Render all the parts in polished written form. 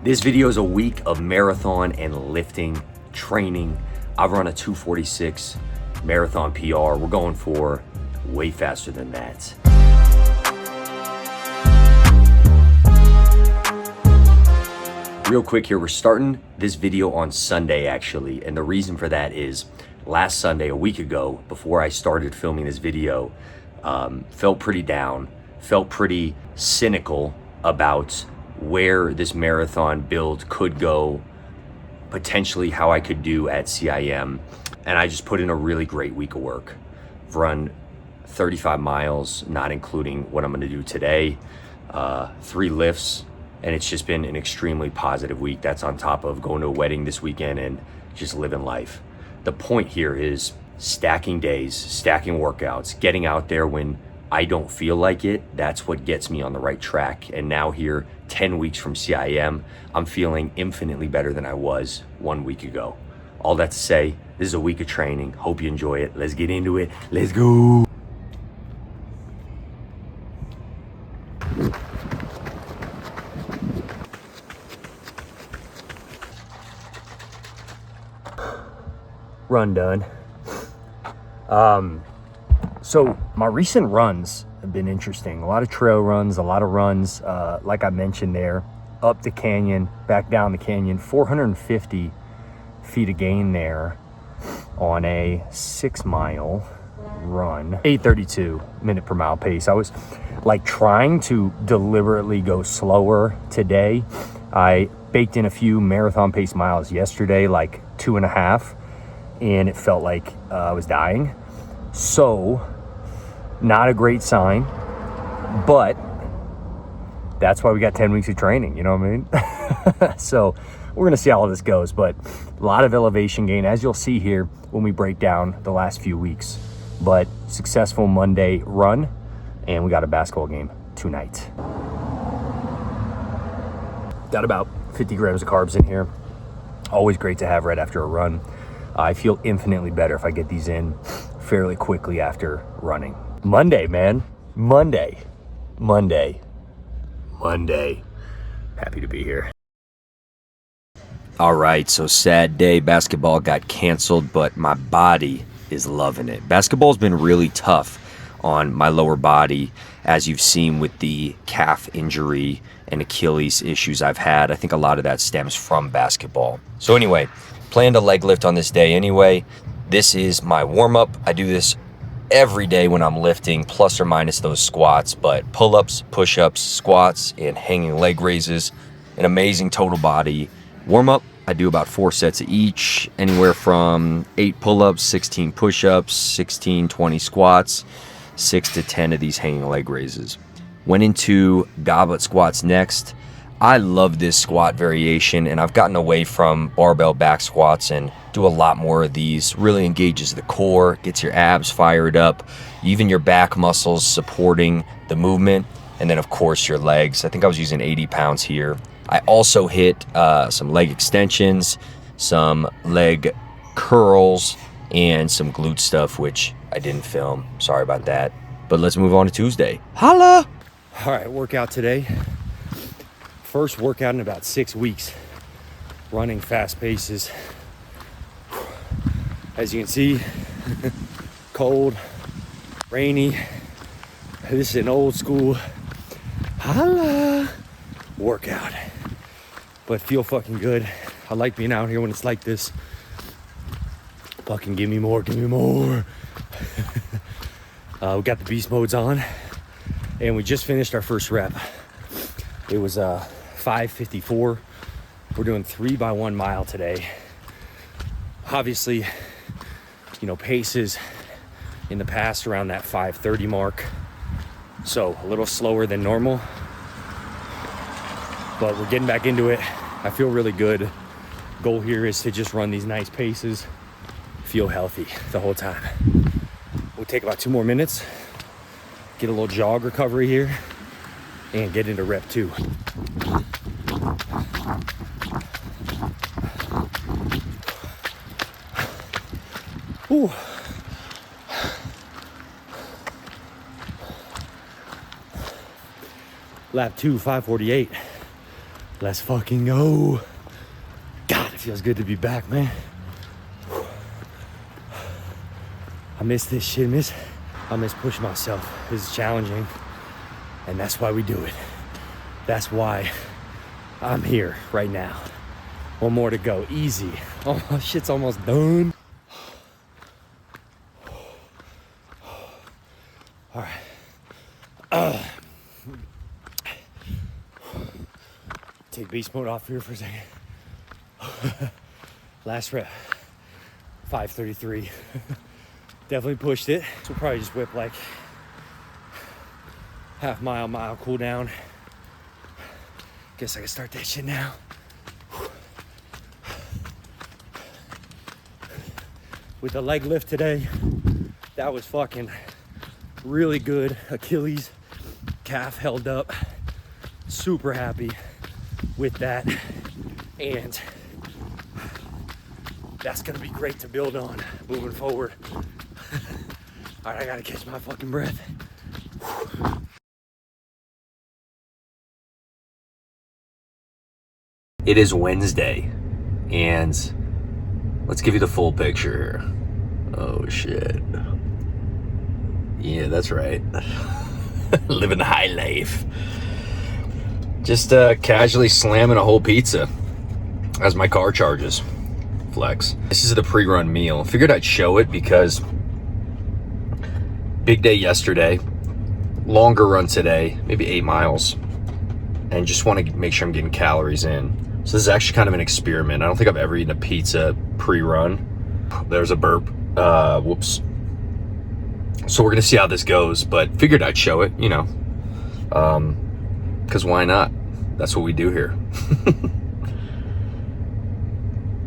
This video is a week of marathon and lifting training. I've run a 2:46 marathon PR. We're going for way faster than that. Real quick here, we're starting this video on Sunday actually, and the reason for that is last Sunday, a week ago, before I started filming this video, felt pretty down, felt pretty cynical about where this marathon build could go, potentially how I could do at CIM, and I just put in a really great week of work. I've run 35 miles, not including what I'm gonna do today, 3 lifts, and it's just been an extremely positive week. That's on top of going to a wedding this weekend and just living life. The point here is stacking days, stacking workouts, getting out there when I don't feel like it. That's what gets me on the right track. And now here, 10 weeks from CIM, I'm feeling infinitely better than I was 1 week ago. All that to say, this is a week of training. Hope you enjoy it. Let's get into it. Let's go. Run done. So my recent runs have been interesting. A lot of trail runs, a lot of runs, like I mentioned there, up the canyon, back down the canyon, 450 feet of gain there on a 6-mile run, 8:32 minute per mile pace. I was like trying to deliberately go slower today. I baked in a few marathon pace miles yesterday, like 2.5, and it felt like I was dying. So not a great sign, but that's why we got 10 weeks of training, you know what I mean? So we're gonna see how all this goes, but a lot of elevation gain, as you'll see here when we break down the last few weeks. But successful Monday run, and we got a basketball game tonight. Got about 50 grams of carbs in here. Always great to have right after a run. I feel infinitely better if I get these in fairly quickly after running. Monday, man. Monday. Happy to be here. All right, so sad day. Basketball got canceled, but my body is loving it. Basketball's been really tough on my lower body, as you've seen with the calf injury and Achilles issues I've had. I think a lot of that stems from basketball. So anyway, planned a leg lift on this day anyway. This is my warm-up. I do this every day when I'm lifting, plus or minus those squats, but pull-ups, push-ups, squats, and hanging leg raises. An amazing total body warm-up. I do about 4 sets of each, anywhere from 8 pull-ups, 16 push-ups, 16, 20 squats, 6 to 10 of these hanging leg raises. Went into goblet squats next. I love this squat variation, and I've gotten away from barbell back squats and do a lot more of these. Really engages the core, gets your abs fired up, even your back muscles supporting the movement, and then of course your legs. I think I was using 80 pounds here. I also hit some leg extensions, some leg curls, and some glute stuff, which I didn't film. Sorry about that. But let's move on to Tuesday. Holla! All right, workout today. First workout in about 6 weeks, running fast paces. As you can see, cold, rainy. This is an old school holla workout, but feel fucking good. I like being out here when it's like this. Fucking give me more, give me more. We got the beast modes on, and we just finished our first rep. It was 5:54. We're doing 3x1 mile today. Obviously, you know, paces in the past around that 5:30 mark, so a little slower than normal, but we're getting back into it. I feel really good. Goal here is to just run these nice paces, feel healthy the whole time. We'll take about 2 more minutes, get a little jog recovery here, and get into rep 2. Ooh. Lap 2, 5:48. Let's fucking go. God, it feels good to be back, man. I miss this shit, I miss pushing myself. This is challenging, and that's why we do it. That's why I'm here right now. One more to go, easy. Oh, shit's almost done. All right. Take beast mode off here for a second. Last rep, 5:33. Definitely pushed it. So we'll probably just whip like mile cool down. Guess I can start that shit now. With the leg lift today, that was fucking really good. Achilles, calf held up. Super happy with that. And that's gonna be great to build on moving forward. All right, I gotta catch my fucking breath. It is Wednesday, and let's give you the full picture here. Oh shit. Yeah, that's right. Living the high life. Just casually slamming a whole pizza as my car charges. Flex. This is the pre-run meal. Figured I'd show it because big day yesterday, longer run today, maybe 8 miles, and just want to make sure I'm getting calories in. So this is actually kind of an experiment. I don't think I've ever eaten a pizza pre-run. There's a burp. Whoops. So we're gonna see how this goes, but figured I'd show it, you know, because why not? That's what we do here.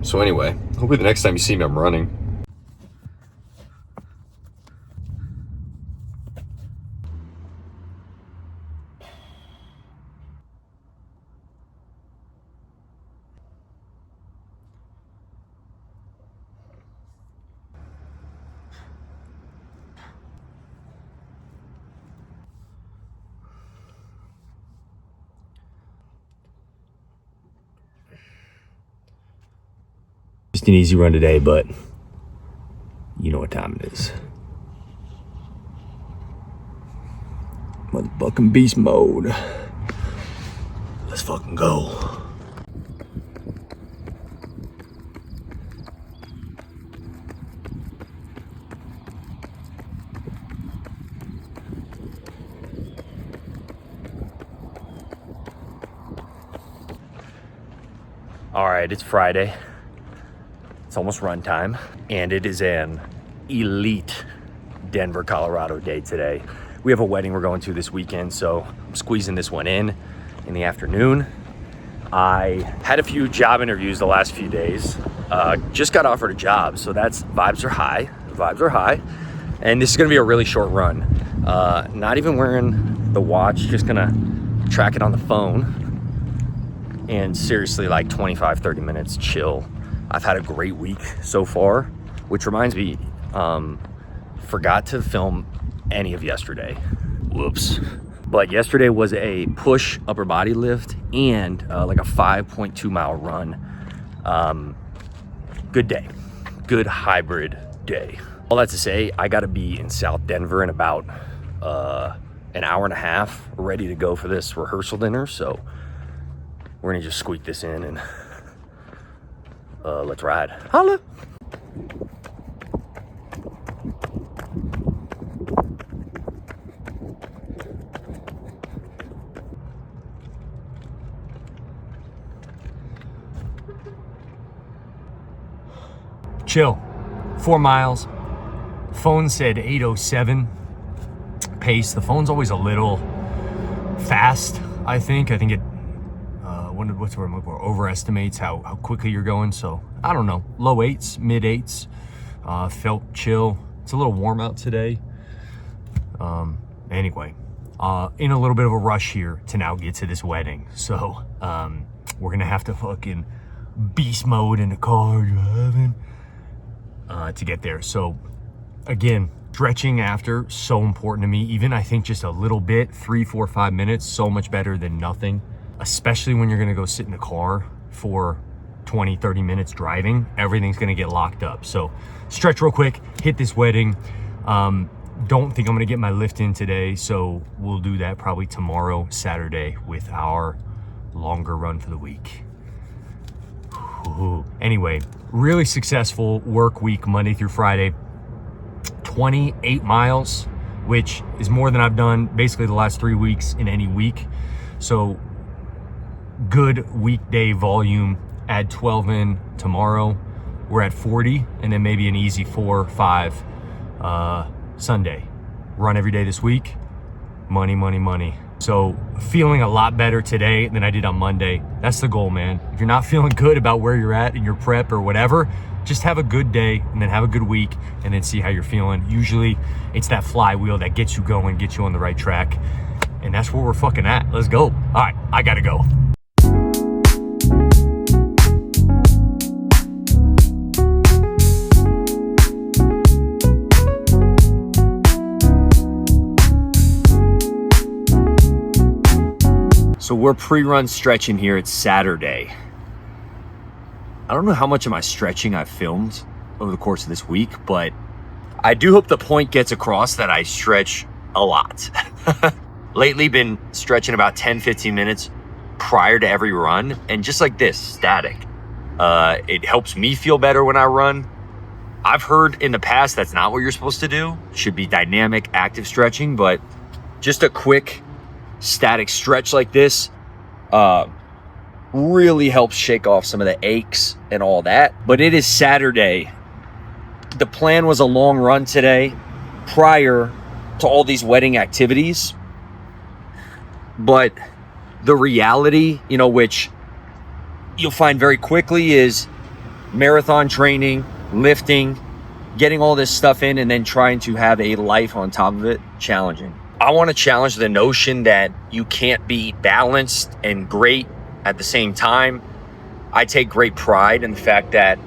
So anyway, hopefully the next time you see me, I'm running. Just an easy run today, but you know what time it is. Motherfucking beast mode. Let's fucking go. All right, it's Friday. It's almost run time, and it is an elite Denver, Colorado day today. We have a wedding we're going to this weekend, so I'm squeezing this one in the afternoon. I had a few job interviews the last few days. Just got offered a job, so that's vibes are high. Vibes are high, and this is gonna be a really short run. Not even wearing the watch, just gonna track it on the phone, and seriously, like 25-30 minutes chill. I've had a great week so far, which reminds me, forgot to film any of yesterday. Whoops. But yesterday was a push upper body lift and like a 5.2 mile run. Good day, good hybrid day. All that to say, I gotta be in South Denver in about an hour and a half, ready to go for this rehearsal dinner. So we're gonna just squeak this in and let's ride. Holla. Chill. 4 miles. Phone said 8:07 pace. The phone's always a little fast, I think. I think it what's the word I'm looking for? Overestimates how quickly you're going. So I don't know. Low 8s, mid 8s. Felt chill. It's a little warm out today. Anyway, in a little bit of a rush here to now get to this wedding. So we're gonna have to fucking beast mode in the car driving to get there. So again, stretching after, so important to me. Even I think just a little bit, 3, 4, 5 minutes, so much better than nothing. especially when you're gonna go sit in the car for 20, 30 minutes driving, everything's gonna get locked up. So stretch real quick, hit this wedding. Don't think I'm gonna get my lift in today, so we'll do that probably tomorrow, Saturday, with our longer run for the week. Ooh. Anyway, really successful work week, Monday through Friday. 28 miles, which is more than I've done basically the last 3 weeks in any week. So good weekday volume. Add 12 in tomorrow, we're at 40, and then maybe an easy 4 or 5 Sunday. Run every day this week. Money, money, money. So feeling a lot better today than I did on Monday. That's the goal, man. If you're not feeling good about where you're at in your prep or whatever, just have a good day and then have a good week and then see how you're feeling. Usually it's that flywheel that gets you going, gets you on the right track. And that's where we're fucking at. Let's go. All right, I gotta go. So we're pre-run stretching here. It's Saturday. I don't know how much of my stretching I've filmed over the course of this week, but I do hope the point gets across that I stretch a lot. Lately been stretching about 10, 15 minutes prior to every run, and just like this, static. It helps me feel better when I run. I've heard in the past that's not what you're supposed to do. It should be dynamic, active stretching, but just a quick static stretch like this really helps shake off some of the aches and all that. But it is Saturday. The plan was a long run today prior to all these wedding activities. But the reality, which you'll find very quickly, is marathon training, lifting, getting all this stuff in, and then trying to have a life on top of it, challenging. I want to challenge the notion that you can't be balanced and great at the same time. I take great pride in the fact that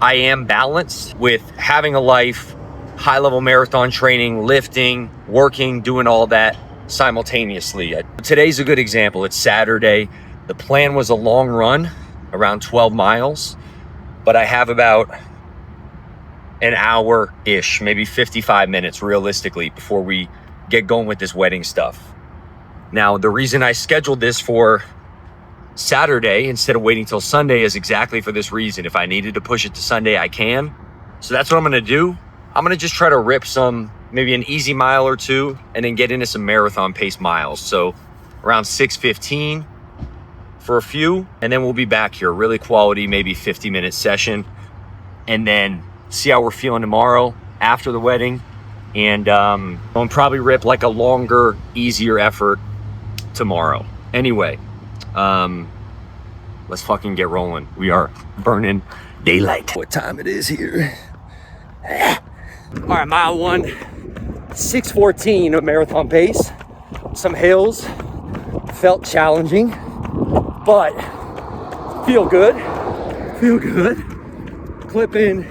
I am balanced with having a life, high-level marathon training, lifting, working, doing all that simultaneously. Today's a good example. It's Saturday. The plan was a long run, around 12 miles, but I have about an hour-ish, maybe 55 minutes realistically before we get going with this wedding stuff. Now, the reason I scheduled this for Saturday instead of waiting till Sunday is exactly for this reason. If I needed to push it to Sunday, I can. So that's what I'm gonna do. I'm gonna just try to rip maybe an easy mile or two, and then get into some marathon pace miles. So around 6:15 for a few, and then we'll be back here. Really quality, maybe 50-minute session, and then see how we're feeling tomorrow after the wedding. And I'll probably rip like a longer, easier effort tomorrow. Anyway, let's fucking get rolling. We are burning daylight. What time it is here? All right, mile 1, 6:14 of marathon pace. Some hills, felt challenging, but feel good. Clipping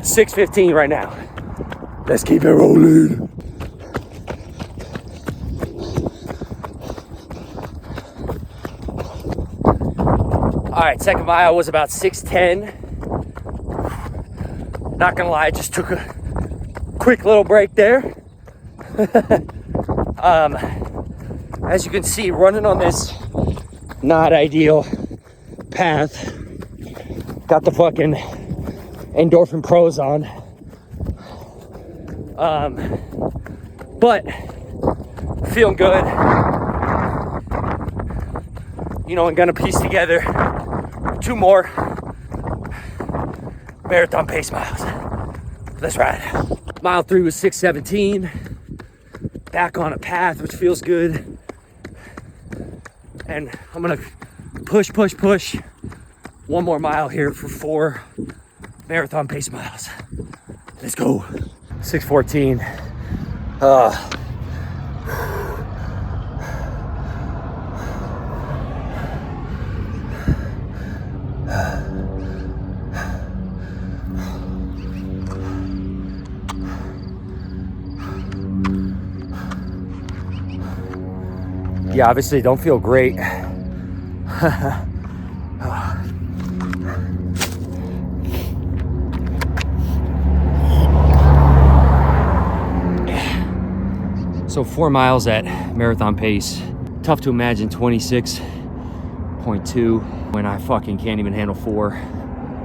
6:15 right now. Let's keep it rolling. All right, second mile was about 6:10. Not gonna lie, I just took a quick little break there. As you can see, running on this not ideal path. Got the fucking Endorphin Pros on. But feeling good. And gonna piece together 2 more marathon pace miles. Let's ride. Mile 3 was 6:17. Back on a path, which feels good. And I'm gonna push. 1 more mile here for 4 marathon pace miles. Let's go. 6:14. Yeah, obviously don't feel great So 4 miles at marathon pace. Tough to imagine 26.2 when I fucking can't even handle 4.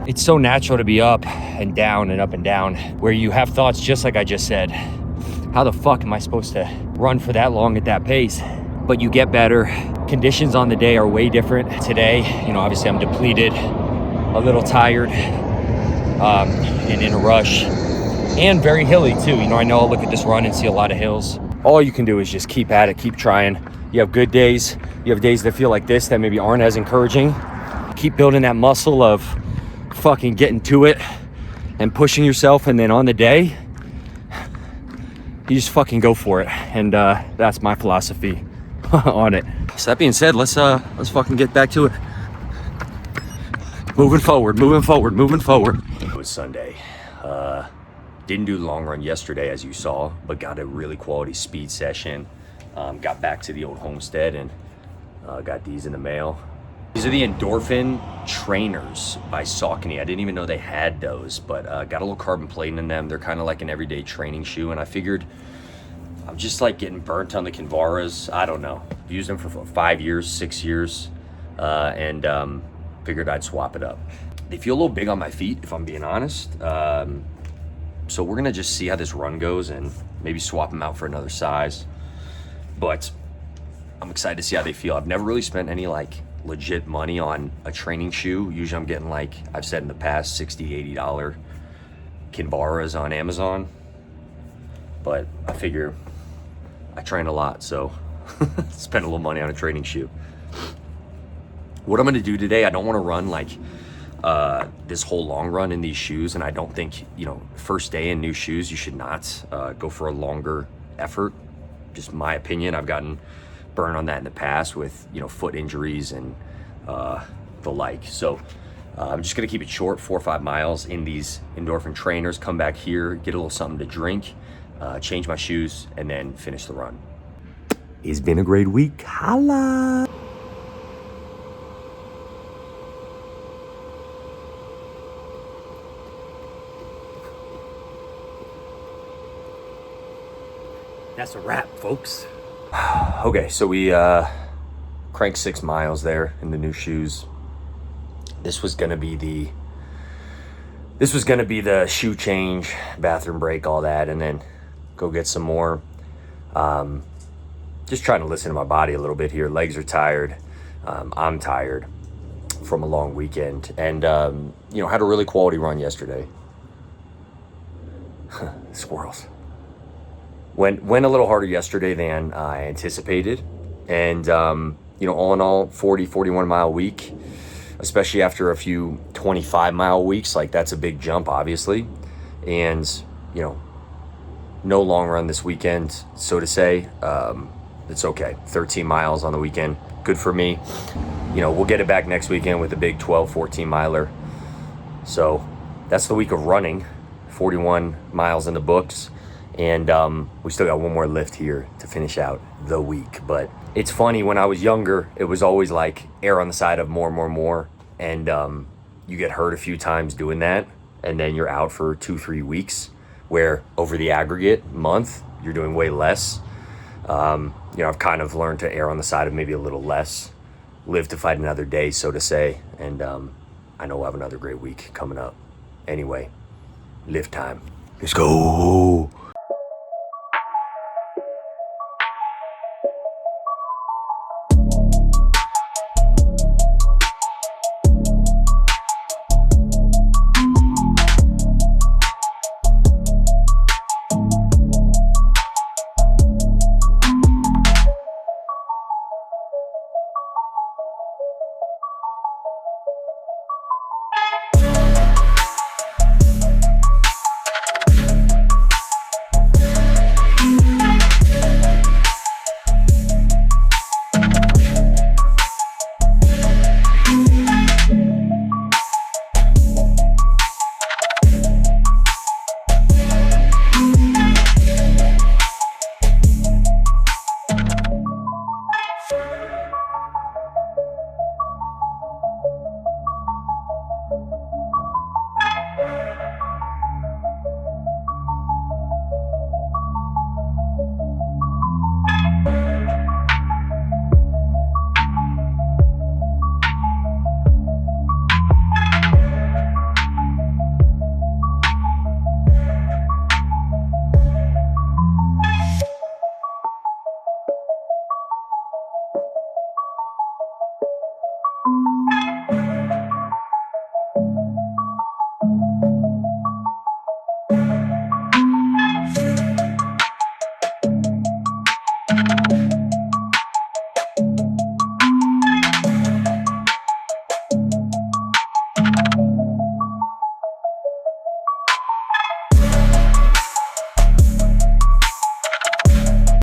It's so natural to be up and down and up and down, where you have thoughts just like I just said. How the fuck am I supposed to run for that long at that pace? But you get better. Conditions on the day are way different today. You know, obviously I'm depleted, a little tired, and in a rush, and very hilly too. You know, I know I'll look at this run and see a lot of hills. All you can do is just keep at it, keep trying. You have good days. You have days that feel like this that maybe aren't as encouraging. Keep building that muscle of fucking getting to it and pushing yourself, and then on the day, you just fucking go for it. And that's my philosophy on it. So that being said, let's fucking get back to it. Moving forward. It was Sunday. Didn't do the long run yesterday, as you saw, but got a really quality speed session. Got back to the old homestead and got these in the mail. These are the Endorphin Trainers by Saucony. I didn't even know they had those, but got a little carbon plating in them. They're kind of like an everyday training shoe, and I figured I'm just like getting burnt on the Kinvaras. I don't know. I've used them for 5 years, 6 years, and figured I'd swap it up. They feel a little big on my feet, if I'm being honest. So we're gonna just see how this run goes and maybe swap them out for another size. But I'm excited to see how they feel. I've never really spent any like legit money on a training shoe. Usually I'm getting, like I've said in the past, $60, $80 Kinvaras on Amazon. But I figure I train a lot, so spend a little money on a training shoe. What I'm gonna do today, I don't wanna run like this whole long run in these shoes, and I don't think, you know, first day in new shoes, you should not go for a longer effort. Just my opinion. I've gotten burned on that in the past with, you know, foot injuries and the like. So I'm just gonna keep it short, 4 or 5 miles in these Endorphin Trainers, come back here, get a little something to drink, change my shoes, and then finish the run. It's been a great week. Holla! That's a wrap, folks. Okay, so we cranked 6 miles there in the new shoes. This was gonna be the shoe change, bathroom break, all that, and then go get some more. Just trying to listen to my body a little bit here. Legs are tired. I'm tired from a long weekend, and you know, had a really quality run yesterday. Squirrels. Went a little harder yesterday than I anticipated. And, you know, all in all, 41 mile week, especially after a few 25 mile weeks. Like, that's a big jump, obviously. And, you know, no long run this weekend, so to say. It's okay. 13 miles on the weekend. Good for me. You know, we'll get it back next weekend with a big 12, 14 miler. So that's the week of running. 41 miles in the books. And we still got one more lift here to finish out the week. But it's funny, when I was younger, it was always like err on the side of more. And you get hurt a few times doing that. And then you're out for 2-3 weeks, where over the aggregate month, you're doing way less. You know, I've kind of learned to err on the side of maybe a little less. Live to fight another day, so to say. And I know we'll have another great week coming up. Anyway, lift time. Let's go.